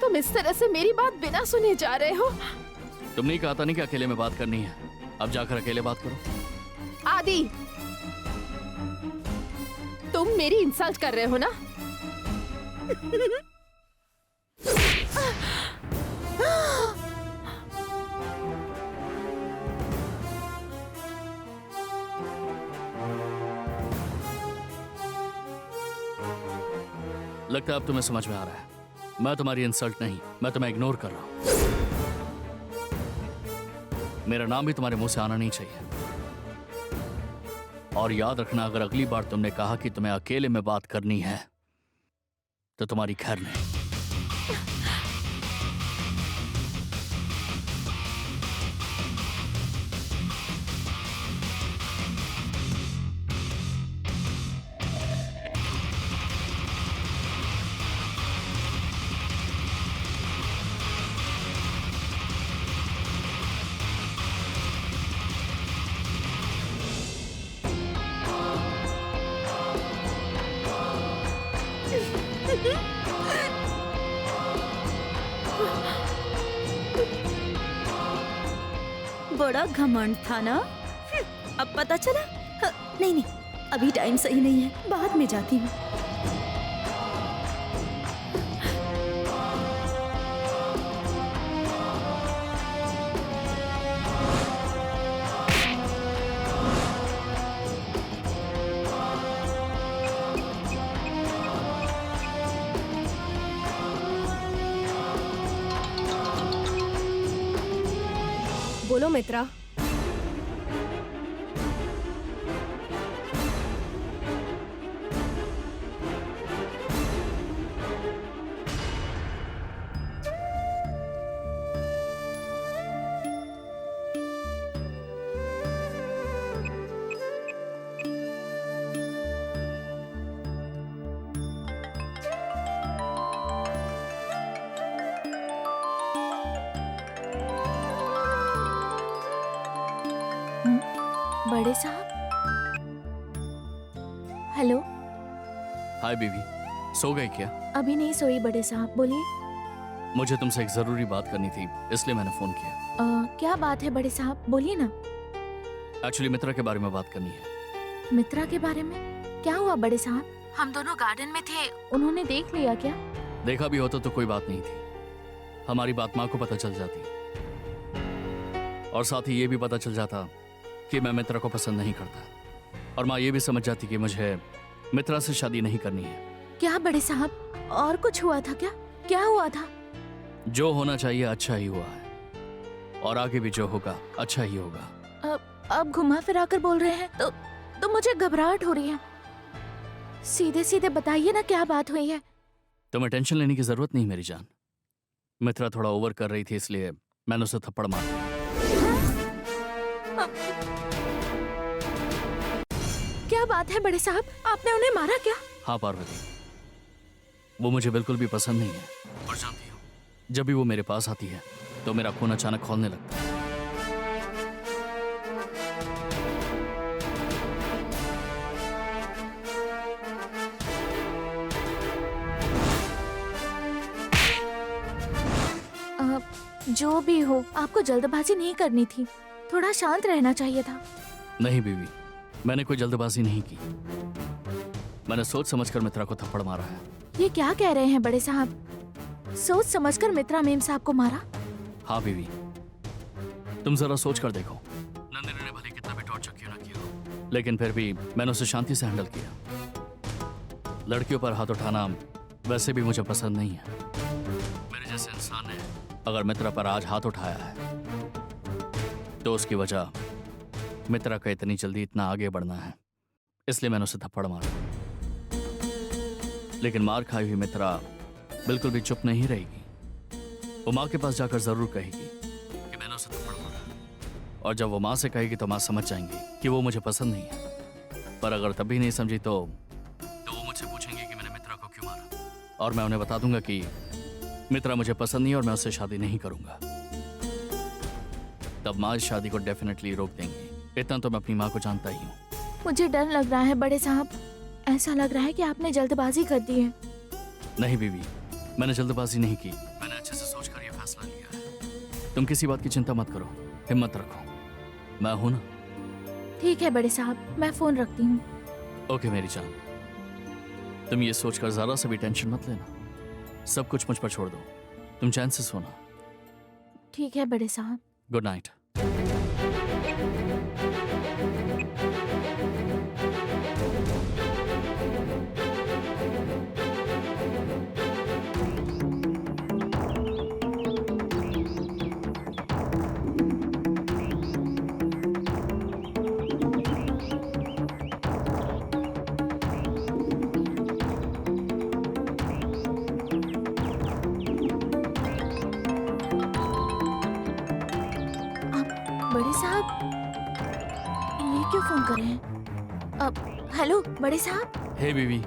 तुम इस तरह से मेरी बात बिना सुने जा रहे हो? तुमने कहा था नहीं कि अकेले में बात करनी है, अब जाकर अकेले बात करो। आदि, तुम मेरी इंसल्ट कर रहे हो ना? लगता है अब तुम्हें समझ में आ रहा है। मैं तुम्हारी इंसल्ट नहीं, मैं तुम्हें इग्नोर कर रहा हूं। मेरा नाम भी तुम्हारे मुंह से आना नहीं चाहिए। और याद रखना, अगर अगली बार तुमने कहा कि तुम्हें अकेले में बात करनी है तो तुम्हारी खैर नहीं। बड़ा घमंड था ना? अब पता चला? नहीं नहीं, अभी टाइम सही नहीं है, बाद में जाती हूँ। बोलो मित्रा। बड़े साहब, हेलो। हाय बीवी, सो गई क्या? अभी नहीं सोई बड़े साहब, बोलिए। मुझे तुमसे एक जरूरी बात करनी थी, इसलिए मैंने फोन किया। क्या बात है बड़े साहब, बोलिए ना। एक्चुअली मित्रा के बारे में बात करनी है। मित्रा के बारे में? क्या हुआ बड़े साहब? हम दोनों गार्डन में थे, उन्होंने देख लिया क्या? देखा भी होता तो कोई बात नहीं थी, हमारी बात माँ को पता चल जाती और साथ ही ये भी पता चल जाता कि मैं मित्रा को पसंद नहीं करता, और माँ ये भी समझ जाती कि मुझे मित्रा से शादी नहीं करनी है। क्या बड़े साहब, और कुछ हुआ था क्या? क्या हुआ था? जो होना चाहिए अच्छा ही हुआ है, और आगे भी जो होगा अच्छा ही होगा। अब घुमा फिरा कर बोल रहे हैं तो मुझे घबराहट हो रही है। सीधे सीधे बताइए ना, क्या बात हुई है? तुम्हें टेंशन लेने की जरूरत नहीं मेरी जान। मित्रा थोड़ा ओवर कर रही थी, इसलिए मैंने उसे थप्पड़ मारा। क्या बात है बड़े साहब, आपने उन्हें मारा क्या? हाँ पार्वती, वो मुझे बिल्कुल भी पसंद नहीं है, और जानती हो जब भी वो मेरे पास आती है तो मेरा खून अचानक खौलने लगता है। जो भी हो, आपको जल्दबाजी नहीं करनी थी, थोड़ा शांत रहना चाहिए था। नहीं बीवी, मैंने कोई जल्दबाजी नहीं की, मैंने सोच समझकर मित्रा को थप्पड़ मारा है। ये क्या कह रहे हैं बड़े साहब? सोच समझकर मित्रा मेम साहब को मारा? हाँ बीवी, तुम जरा सोच कर देखो, नंदिनी ने भले कितना भी टॉर्चर क्यों ना किया हो, लेकिन फिर भी मैंने उसे शांति से हैंडल किया। लड़कियों पर हाथ उठाना वैसे भी मुझे पसंद नहीं है। मेरे जैसे इंसान ने अगर मित्रा पर आज हाथ उठाया है तो उसकी वजह मित्रा का इतनी जल्दी इतना आगे बढ़ना है, इसलिए मैंने उसे थप्पड़ मारा। लेकिन मार खाई हुई मित्रा बिल्कुल भी चुप नहीं रहेगी। वो माँ के पास जाकर जरूर कहेगी कि मैंने उसे थप्पड़ मारा, और जब वो माँ से कहेगी तो माँ समझ जाएंगी कि वो मुझे पसंद नहीं है। पर अगर तभी नहीं समझी तो वो मुझसे पूछेंगे कि मैंने मित्रा को क्यों मारा, और मैं उन्हें बता दूंगा कि मित्रा मुझे पसंद नहीं और मैं उससे शादी नहीं करूंगा। तब माँ इस शादी को डेफिनेटली रोक देंगी। इतना तो मैं अपनी माँ को जानता ही हूँ। मुझे डर लग रहा है बड़े साहब, ऐसा लग रहा है कि आपने जल्दबाजी कर दी है। नहीं बीवी, मैंने जल्दबाजी नहीं की, मैंने तुम किसी बात की चिंता मत करो, हिम्मत रखो, मैं हूं ना। ठीक है बड़े साहब, मैं फोन रखती हूँ। ओके मेरी जान, तुम ये सोचकर जरा सा भी टेंशन मत लेना, सब कुछ मुझ पर छोड़ दो, तुम चैन से सोना। ठीक है बड़े साहब। Good night. बड़े साहब, ये क्यों फोन कर रहे हैं? अब हेलो बड़े साहब। हे बीवी,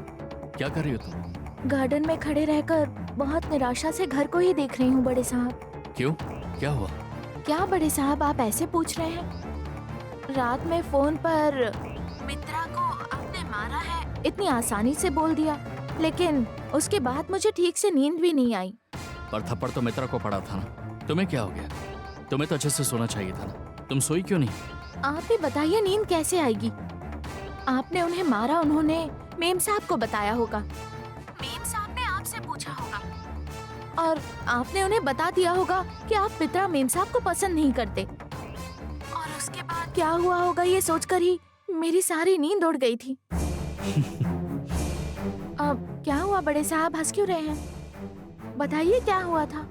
क्या कर रही हो तुम? गार्डन में खड़े रहकर बहुत निराशा से घर को ही देख रही हूँ बड़े साहब। क्यों, क्या हुआ? क्या बड़े साहब आप ऐसे पूछ रहे हैं? रात में फोन पर मित्रा को आपने मारा है इतनी आसानी से बोल दिया, लेकिन उसके बाद मुझे ठीक से नींद भी नहीं आई। पर थप्पड़ तो मित्रा को पड़ा था ना, तुम्हें क्या हो गया? तुम्हें तो अच्छे से सोना चाहिए था ना, तुम सोई क्यों नहीं? आप ही बताइए नींद कैसे आएगी? आपने उन्हें मारा, उन्होंने मेम साहब को बताया होगा, मेम साहब ने आपसे पूछा होगा और आपने उन्हें बता दिया होगा कि आप मित्रा मेम साहब को पसंद नहीं करते। और उसके बाद क्या हुआ होगा ये सोचकर ही मेरी सारी नींद उड़ गई थी। अब क्या हुआ बड़े साहब, हंस क्यों रहे हैं? बताइए क्या हुआ था?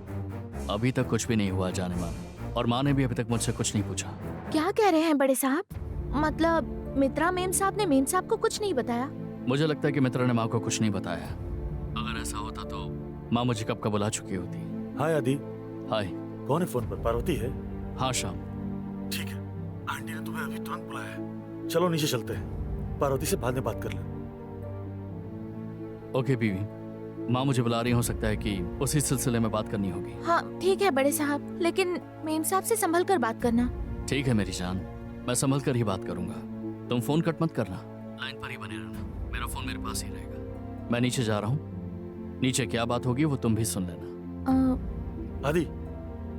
अभी तक कुछ भी नहीं हुआ जाने माँ, और माँ ने भी अभी तक मुझसे कुछ नहीं पूछा। क्या कह रहे हैं बड़े साहब? मतलब मित्रा मेम साहब ने मेम साहब को कुछ नहीं बताया? मुझे लगता है कि मित्रा ने माँ को कुछ नहीं बताया। अगर ऐसा होता तो माँ मुझे कब का बुला चुकी होती। हाय आदि। हाय। कौन है फोन पर? पार्वती है? हाँ श्याम। ठीक है, आंटी ने तुम्हें अभी तुरंत बुलाया है। चलो नीचे चलते हैं, पार्वती से बाद में बात कर लें। ओके बीवी, माँ मुझे बुला रही, हो सकता है कि उसी सिलसिले में बात करनी होगी। हाँ ठीक है बड़े साहब, लेकिन मेम साहब से संभल कर बात करना। ठीक है मेरी जान, मैं संभल कर ही बात करूंगा। तुम फोन कट मत करना, लाइन पर ही बने रहना, मेरा फोन मेरे पास ही रहेगा। मैं नीचे जा रहा हूँ, नीचे क्या बात होगी वो तुम भी सुन लेना। आदि,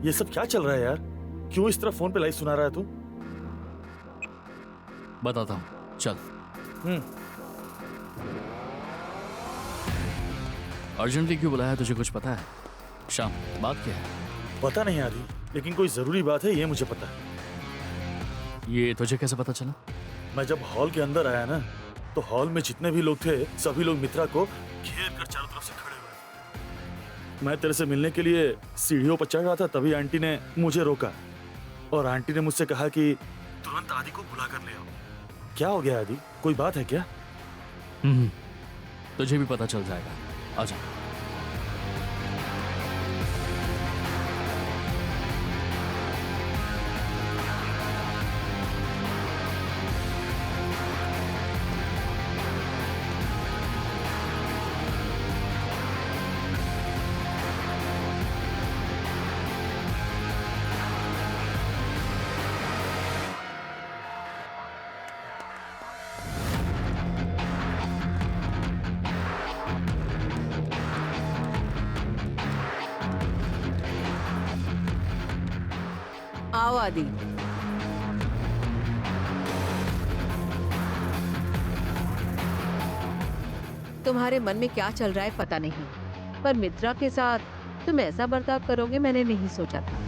ये सब क्या चल रहा है यार? क्यों इस तरह फोन पे लाइव सुना रहा है तू? बताता हूँ, चल। अर्जेंटली क्यों बुलाया, तुझे कुछ पता है? शाम, बात क्या है? पता नहीं आदि, लेकिन कोई जरूरी बात है ये मुझे पता है। ये तुझे कैसे पता चला? मैं जब हॉल के अंदर आया ना, तो हॉल में जितने भी लोग थे सभी लोग मित्रा को घेर कर चारों तरफ से खड़े हुए। मैं तेरे से मिलने के लिए सीढ़ियों पर चढ़ रहा था, तभी आंटी ने मुझे रोका और आंटी ने मुझसे कहा कि तुरंत आदि को बुला कर ले आओ। क्या हो गया आदि, कोई बात है क्या? तुझे भी पता चल जाएगा, आजा। आओ आदि। तुम्हारे मन में क्या चल रहा है पता नहीं, पर मित्रा के साथ तुम ऐसा बर्ताव करोगे मैंने नहीं सोचा था।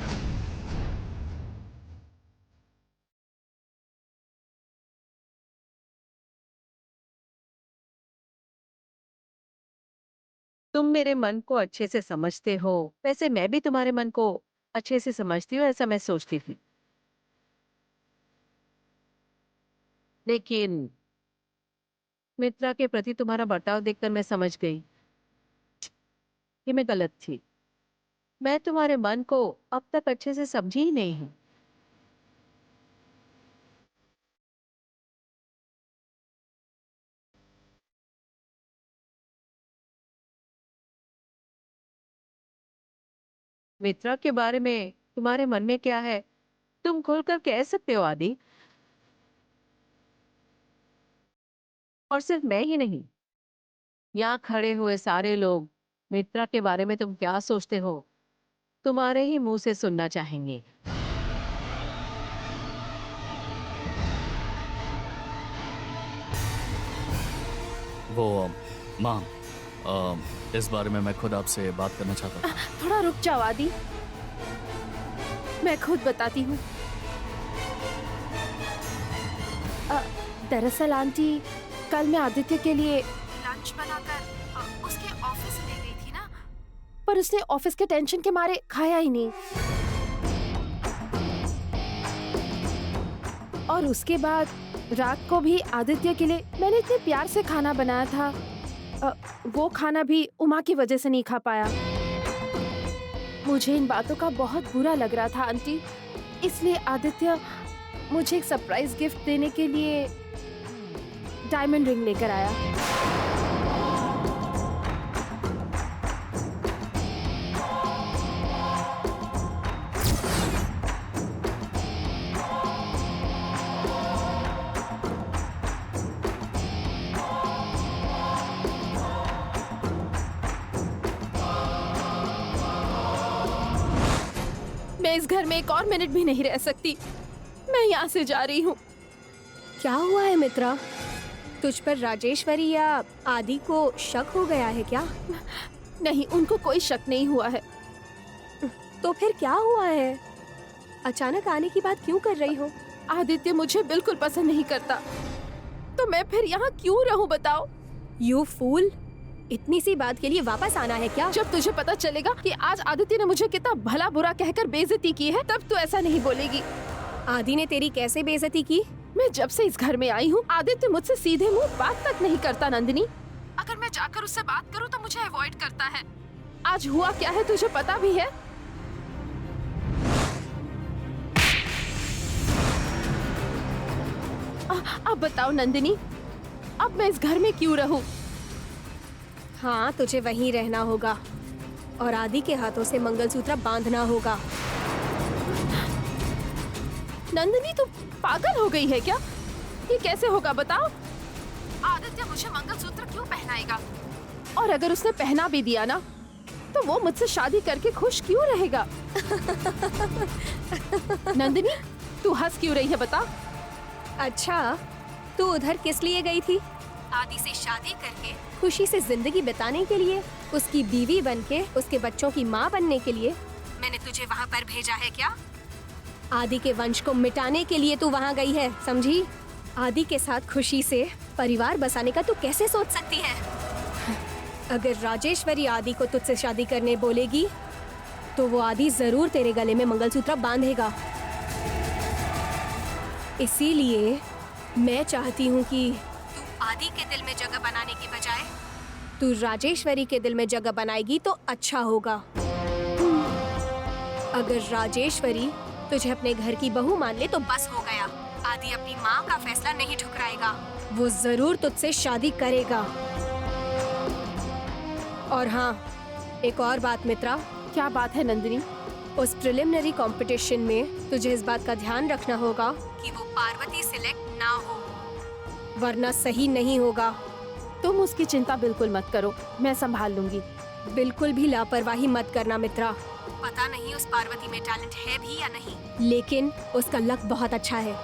तुम मेरे मन को अच्छे से समझते हो, वैसे मैं भी तुम्हारे मन को अच्छे से समझती हूँ, ऐसा मैं सोचती थी। लेकिन मित्रा के प्रति तुम्हारा बर्ताव देखकर मैं समझ गई कि मैं गलत थी। मैं तुम्हारे मन को अब तक अच्छे से समझी ही नहीं हूँ। मित्रा के बारे में तुम्हारे मन में क्या है तुम खुलकर कह सकते हो आदि। और सिर्फ मैं ही नहीं, यहाँ खड़े हुए सारे लोग मित्रा के बारे में तुम क्या सोचते हो तुम्हारे ही मुंह से सुनना चाहेंगे। वो माँ, इस बारे में मैं खुद आपसे बात करना चाहता था। थोड़ा रुक जाओ आदि, मैं खुद बताती हूँ। दरअसल आंटी, कल मैं आदित्य के लिए लंच बनाकर उसके ऑफिस ले गई थी ना, पर उसने ऑफिस के टेंशन के मारे खाया ही नहीं। और उसके बाद रात को भी आदित्य के लिए मैंने इतने प्यार से खाना बनाया था, वो खाना भी उमा की वजह से नहीं खा पाया। मुझे इन बातों का बहुत बुरा लग रहा था आंटी, इसलिए आदित्य मुझे एक सरप्राइज गिफ्ट देने के लिए डायमंड रिंग लेकर आया। मैं इस घर में एक और मिनट भी नहीं रह सकती, मैं यहाँ से जा रही हूँ। क्या हुआ है मित्रा? तुझ पर राजेश्वरी या आदि को शक हो गया है क्या? नहीं, उनको कोई शक नहीं हुआ है। तो फिर क्या हुआ है? अचानक आने की बात क्यों कर रही हो? आदित्य मुझे बिल्कुल पसंद नहीं करता, तो मैं फिर यहाँ क्यों रहूं बताओ? यू फूल, इतनी सी बात के लिए वापस आना है क्या? जब तुझे पता चलेगा कि आज आदित्य ने मुझे कितना भला बुरा कहकर बेइज्जती की है, तब तू ऐसा नहीं बोलेगी। आदि ने तेरी कैसे बेइज्जती की? मैं जब से इस घर में आई हूँ, आदित्य मुझसे सीधे मुंह बात तक नहीं करता नंदिनी। अगर मैं जाकर उससे बात करूँ तो मुझे अवॉइड करता है। आज हुआ क्या है तुझे पता भी है? अब बताओ नंदिनी, अब मैं इस घर में क्यों रहूं? हाँ, तुझे वहीं रहना होगा और आदि के हाथों से मंगलसूत्र बांधना होगा। नंदिनी तू पागल हो गई है क्या? ये कैसे होगा बताओ? आदित्य मुझे मंगलसूत्र क्यों पहनाएगा? और अगर उसने पहना भी दिया ना, तो वो मुझसे शादी करके खुश क्यों रहेगा? नंदिनी, तू हंस क्यों रही है बता? अच्छा, तू उधर किस लिए गई थी? आदि से शादी करके खुशी से जिंदगी बिताने के लिए, उसकी बीवी बनके, उसके बच्चों की माँ बनने के लिए मैंने तुझे वहाँ पर भेजा है क्या? आदि के वंश को मिटाने के लिए तू वहाँ गई है, समझी? आदि के साथ खुशी से परिवार बसाने का तू कैसे सोच सकती है? अगर राजेश्वरी आदि को तुझसे शादी करने बोलेगी, तो वो आदि जरूर तेरे गले में मंगलसूत्र बांधेगा। इसीलिए मैं चाहती हूँ कि तू आदि के दिल में जगह बनाने की बजाय तू राजेश्वरी के दिल में जगह बनाएगी तो अच्छा होगा। अगर राजेश्वरी तुझे अपने घर की बहू मान ले तो बस हो गया। आदि अपनी माँ का फैसला नहीं ठुकराएगा, वो जरूर तुझसे शादी करेगा। और हाँ, एक और बात मित्रा। क्या बात है नंदिनी? उस प्रिलिमिनरी कंपटीशन में तुझे इस बात का ध्यान रखना होगा कि वो पार्वती सिलेक्ट ना हो, वरना सही नहीं होगा। तुम उसकी चिंता बिल्कुल मत करो, मैं संभाल लूंगी। बिल्कुल भी लापरवाही मत करना मित्रा। पता नहीं उस पार्वती में टैलेंट है भी या नहीं, लेकिन उसका लक बहुत अच्छा है,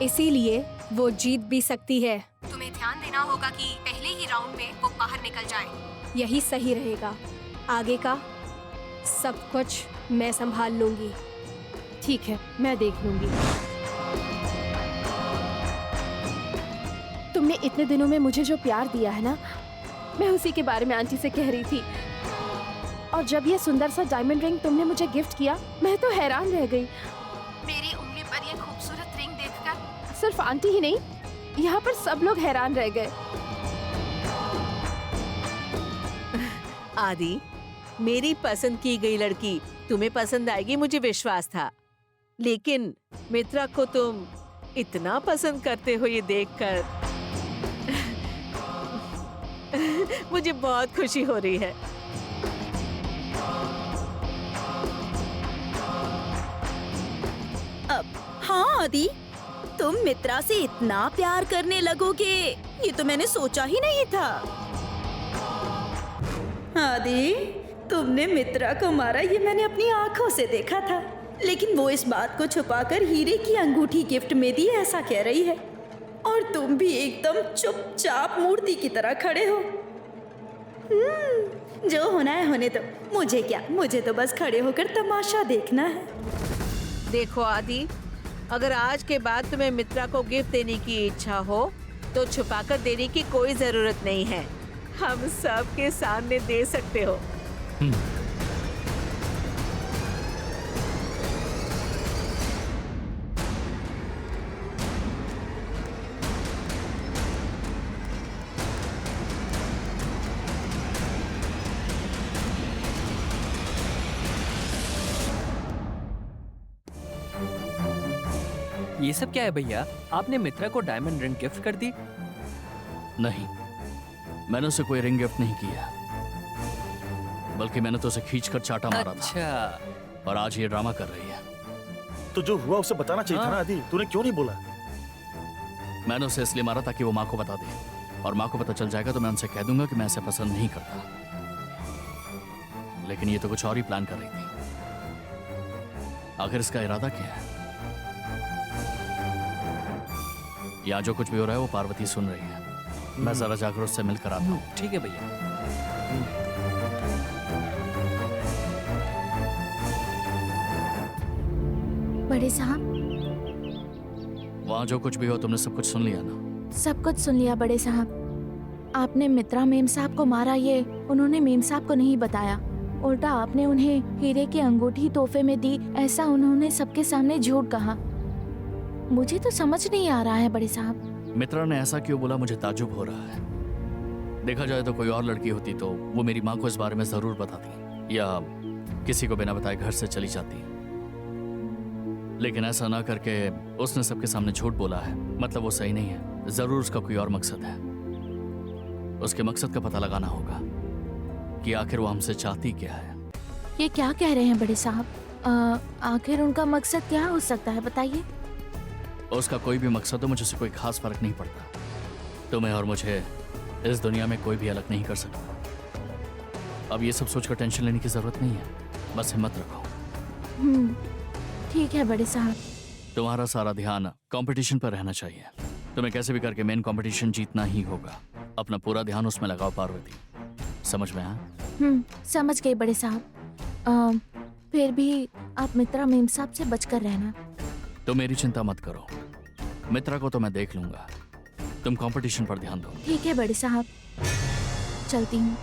इसीलिए वो जीत भी सकती है। तुम्हें ध्यान देना होगा कि पहले ही राउंड में वो बाहर निकल जाए, यही सही रहेगा। आगे का सब कुछ मैं संभाल लूंगी। ठीक है, मैं देख लूंगी। तुमने इतने दिनों में मुझे जो प्यार दिया है ना, मैं उसी के बारे में आंटी से कह रही थी। और जब ये सुंदर सा डायमंड रिंग तुमने मुझे गिफ्ट किया, मैं तो हैरान रह गई। मेरी उंगली पर ये खूबसूरत रिंग देखकर सिर्फ आंटी ही नहीं, यहाँ पर सब लोग हैरान रह गए। आदि, मेरी पसंद की गई लड़की तुम्हें पसंद आएगी मुझे विश्वास था, लेकिन मित्रा को तुम इतना पसंद करते हो ये देखकर मुझे बहुत खुशी हो रही है। हाँ आदि, तुम मित्रा से इतना प्यार करने लगोगे ये तो मैंने सोचा ही नहीं था। आदि, तुमने मित्रा को मारा ये मैंने अपनी आंखों से देखा था, लेकिन वो इस बात को छुपाकर हीरे की अंगूठी गिफ्ट में दी ऐसा कह रही है, और तुम भी एकदम चुपचाप मूर्ति की तरह खड़े हो। जो होना है होने दो, मुझे क्या, मुझे तो बस खड़े होकर तमाशा देखना है। देखो आदि, अगर आज के बाद तुम्हें मित्रा को गिफ्ट देने की इच्छा हो तो छुपाकर देने की कोई जरूरत नहीं है, हम सब के सामने दे सकते हो। ये सब क्या है भैया? आपने मित्रा को डायमंड रिंग गिफ्ट कर दी? नहीं, मैंने उसे कोई रिंग गिफ्ट नहीं किया, बल्कि मैंने तो उसे खींचकर चाटा मारा था। अच्छा, और आज ये ड्रामा कर रही है। तो जो हुआ उसे बताना चाहिए था ना आदि, तूने क्यों नहीं बोला? मैंने उसे इसलिए मारा ताकि वो माँ को बता दे, और माँ को पता चल जाएगा तो मैं उनसे कह दूंगा कि मैं ऐसे पसंद नहीं करता। लेकिन ये तो कुछ और ही प्लान कर रही थी। आखिर इसका इरादा क्या है? यहाँ जो कुछ भी हो रहा है वो पार्वती सुन रही है। मैं जरा जाकर उससे मिलकर आता हूँ। ठीक है भैया। बड़े साहब, वहाँ जो कुछ भी हो तुमने सब कुछ सुन लिया ना? सब कुछ सुन लिया बड़े साहब। आपने मित्रा मेम साहब को मारा ये उन्होंने मेम साहब को नहीं बताया, उल्टा आपने उन्हें हीरे की अंगूठी तोहफे में दी ऐसा उन्होंने सबके सामने झूठ कहा। मुझे तो समझ नहीं आ रहा है बड़े साहब। मित्रा ने ऐसा क्यों बोला, मुझे ताज्जुब हो रहा है। देखा जाए तो कोई और लड़की होती तो वो मेरी माँ को इस बारे में जरूर बताती, या किसी को बिना बताए घर से चली जाती। लेकिन ऐसा ना करके उसने सबके सामने झूठ बोला है, मतलब वो सही नहीं है। जरूर उसका कोई और मकसद है। उसके मकसद का पता लगाना होगा कि आखिर वो हमसे चाहती क्या है। ये क्या कह रहे हैं बड़े साहब? आखिर उनका मकसद क्या हो सकता है, बताइए। उसका कोई भी मकसद हो, मुझे उससे कोई खास फर्क नहीं पड़ता। तुम्हें और मुझे इस दुनिया में कोई भी अलग नहीं कर सकता। अब ये सब सोचकर टेंशन लेने की जरूरत नहीं है, बस हिम्मत रखो। ठीक है बड़े साहब। तुम्हारा सारा ध्यान कंपटीशन पर रहना चाहिए। तुम्हें कैसे भी करके मेन कंपटीशन जीतना ही होगा। अपना पूरा ध्यान उसमें लगाओ पार्वती, समझ में आया? समझ गई बड़े साहब। फिर भी आप मित्रा मेम साहब से बचकर रहना। तो मेरी चिंता मत करो, मित्रा को तो मैं देख लूंगा। तुम कंपटीशन पर ध्यान दो। ठीक है बड़े साहब, चलती हूँ।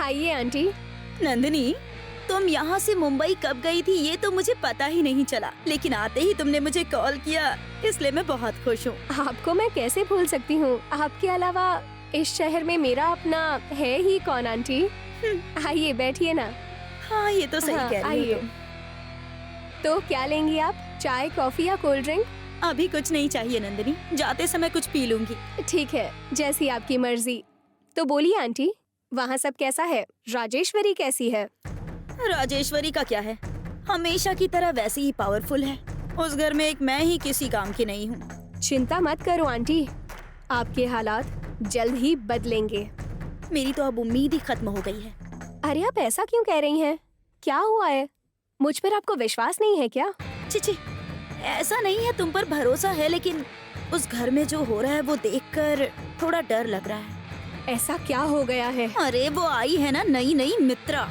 आइए आंटी। नंदिनी, तुम यहाँ से मुंबई कब गई थी ये तो मुझे पता ही नहीं चला, लेकिन आते ही तुमने मुझे कॉल किया, इसलिए मैं बहुत खुश हूँ। आपको मैं कैसे भूल सकती हूँ? आपके अलावा इस शहर में मेरा अपना है ही कौन आंटी। आइए बैठिए ना। हाँ, ये तो सही हाँ, कह रही हो आइए। तुम। तो क्या लेंगी आप, चाय, कॉफी या कोल्ड ड्रिंक? अभी कुछ नहीं चाहिए नंदिनी, जाते समय कुछ पी लूंगी। ठीक है, जैसी आपकी मर्जी। तो बोलिए आंटी, वहाँ सब कैसा है? राजेश्वरी कैसी है? राजेश्वरी का क्या है, हमेशा की तरह वैसी ही पावरफुल है। उस घर में एक मैं ही किसी काम की नहीं हूँ। चिंता मत करो आंटी, आपके हालात जल्द ही बदलेंगे। मेरी तो अब उम्मीद ही खत्म हो गई है। अरे आप ऐसा क्यों कह रही हैं? क्या हुआ है? मुझ पर आपको विश्वास नहीं है क्या? चिची, ऐसा नहीं है, तुम पर भरोसा है, लेकिन उस घर में जो हो रहा है वो देखकर थोड़ा डर लग रहा है। ऐसा क्या हो गया है? अरे वो आई है ना नई नई मित्रा।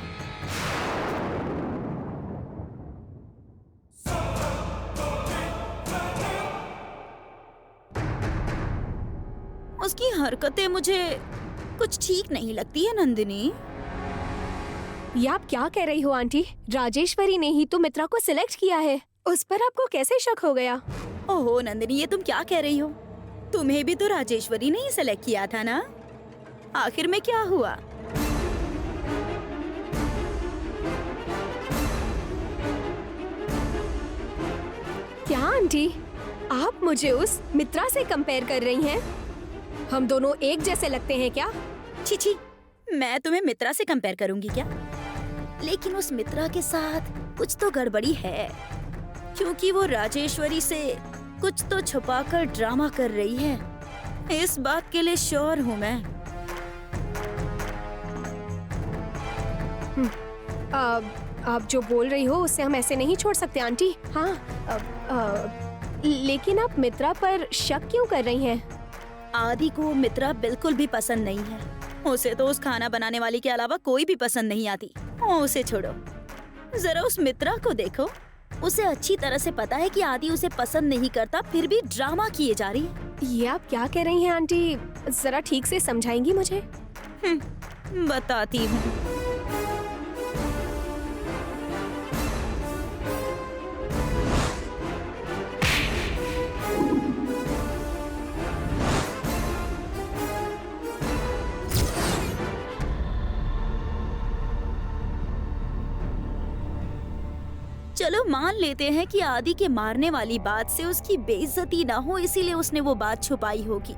उसकी हरकतें मुझे कुछ ठीक नहीं लगती है नंदिनी। ये आप क्या कह रही हो आंटी? राजेश्वरी ने ही तो मित्रा को सिलेक्ट किया है, उस पर आपको कैसे शक हो गया? ओहो नंदिनी, ये तुम क्या कह रही हो? तुम्हें भी तो राजेश्वरी ने ही सिलेक्ट किया था ना, आखिर में क्या हुआ? क्या आंटी, आप मुझे उस मित्रा से कंपेयर कर रही हैं? हम दोनों एक जैसे लगते हैं क्या? छी छी, मैं तुम्हें मित्रा से कंपेयर करूंगी क्या? लेकिन उस मित्रा के साथ कुछ तो गड़बड़ी है, क्योंकि वो राजेश्वरी से कुछ तो छुपाकर ड्रामा कर रही है। इस बात के लिए श्योर हूँ मैं। आप जो बोल रही हो उससे हम ऐसे नहीं छोड़ सकते आंटी। हाँ, लेकिन आप मित्रा पर शक क्यों कर रही हैं? आदि को मित्रा बिल्कुल भी पसंद नहीं है। उसे तो उस खाना बनाने वाली के अलावा कोई भी पसंद नहीं आती। उसे छोड़ो, जरा उस मित्रा को देखो। उसे अच्छी तरह से पता है कि आदि उसे पसंद नहीं करता, फिर भी ड्रामा किए जा रही है। ये आप क्या कह रही हैं आंटी? जरा ठीक से समझाएंगी मुझे? बताती हूँ। चलो मान लेते हैं कि आदि के मारने वाली बात से उसकी बेइज्जती ना हो, इसीलिए उसने वो बात छुपाई होगी।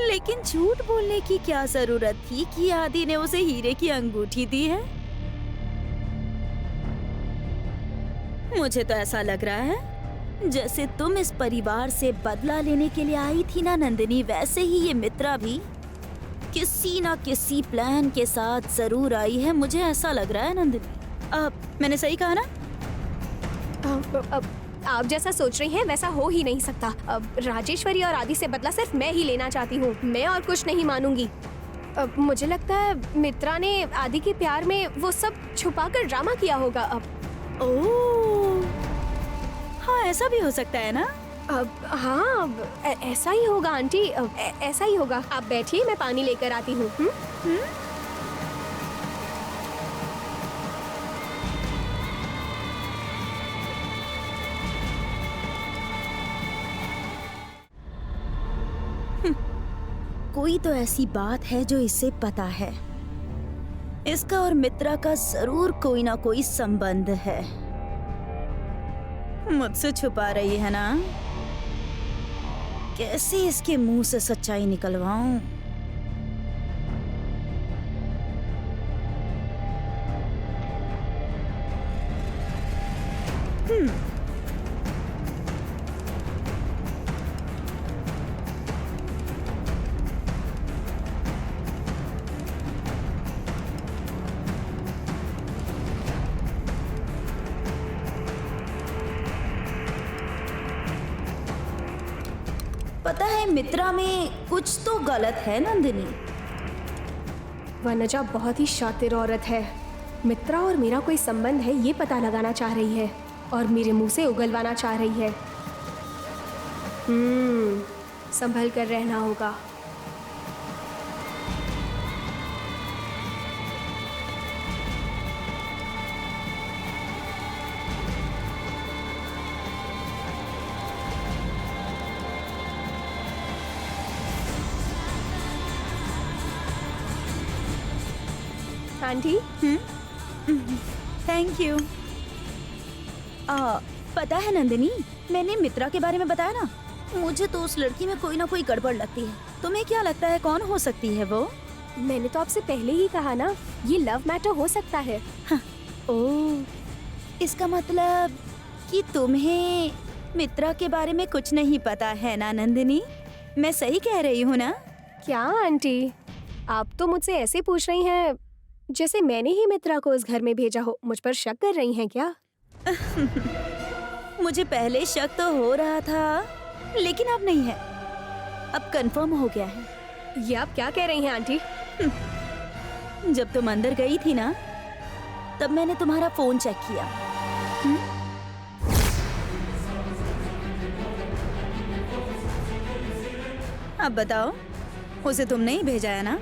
लेकिन झूठ बोलने की क्या जरूरत थी कि आदि ने उसे हीरे की अंगूठी दी है? मुझे तो ऐसा लग रहा है जैसे तुम इस परिवार से बदला लेने के लिए आई थी ना नंदिनी, वैसे ही ये मित्रा भी किसी ना किसी प्लान के साथ जरूर आई है। मुझे ऐसा लग रहा है नंदिनी। मैंने सही कहा ना? आप जैसा सोच रही हैं वैसा हो ही नहीं सकता। अब राजेश्वरी और आदि से बदला सिर्फ मैं ही लेना चाहती हूँ। मैं और कुछ नहीं मानूंगी। मुझे लगता है मित्रा ने आदि के प्यार में वो सब छुपाकर ड्रामा किया होगा। अब ओह, हाँ ऐसा भी हो सकता है ना। अब हाँ, ऐसा ही होगा आंटी। ऐसा ही होगा। आप बैठिए, मैं पानी लेकर आती हूँ। कोई तो ऐसी बात है जो इसे पता है। इसका और मित्रा का जरूर कोई ना कोई संबंध है। मुझसे छुपा रही है ना? कैसे इसके मुंह से सच्चाई निकलवाऊं? पता है मित्रा में कुछ तो गलत है नंदिनी। वनजा बहुत ही शातिर औरत है। मित्रा और मेरा कोई संबंध है ये पता लगाना चाह रही है और मेरे मुंह से उगलवाना चाह रही है। संभल कर रहना होगा। Aunty, thank you. पता है नंदिनी, मैंने मित्रा के बारे में बताया ना, मुझे तो उस लड़की में कोई ना कोई गड़बड़ लगती है। तुम्हें क्या लगता है कौन हो सकती है वो? मैंने तो आपसे पहले ही कहा ना, ये लव मैटर हो सकता है। हाँ, ओह, इसका मतलब कि तुम्हें मित्रा के बारे में कुछ नहीं पता है ना नंदिनी? मैं सही कह रही हूँ ना? क्या आंटी, आप तो मुझसे ऐसे पूछ रही हैं जैसे मैंने ही मित्रा को इस घर में भेजा हो। मुझ पर शक कर रही हैं क्या? मुझे पहले शक तो हो रहा था, लेकिन अब नहीं है। अब कंफर्म हो गया है। ये आप क्या कह रही हैं आंटी? जब तुम अंदर गई थी ना, तब मैंने तुम्हारा फोन चेक किया। अब बताओ, उसे तुमने ही भेजा है ना?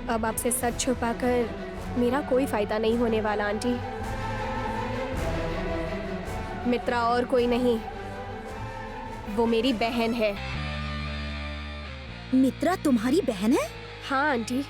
अब आपसे सच छुपाकर मेरा कोई फायदा नहीं होने वाला आंटी। मित्रा और कोई नहीं, वो मेरी बहन है। मित्रा तुम्हारी बहन है? हाँ आंटी।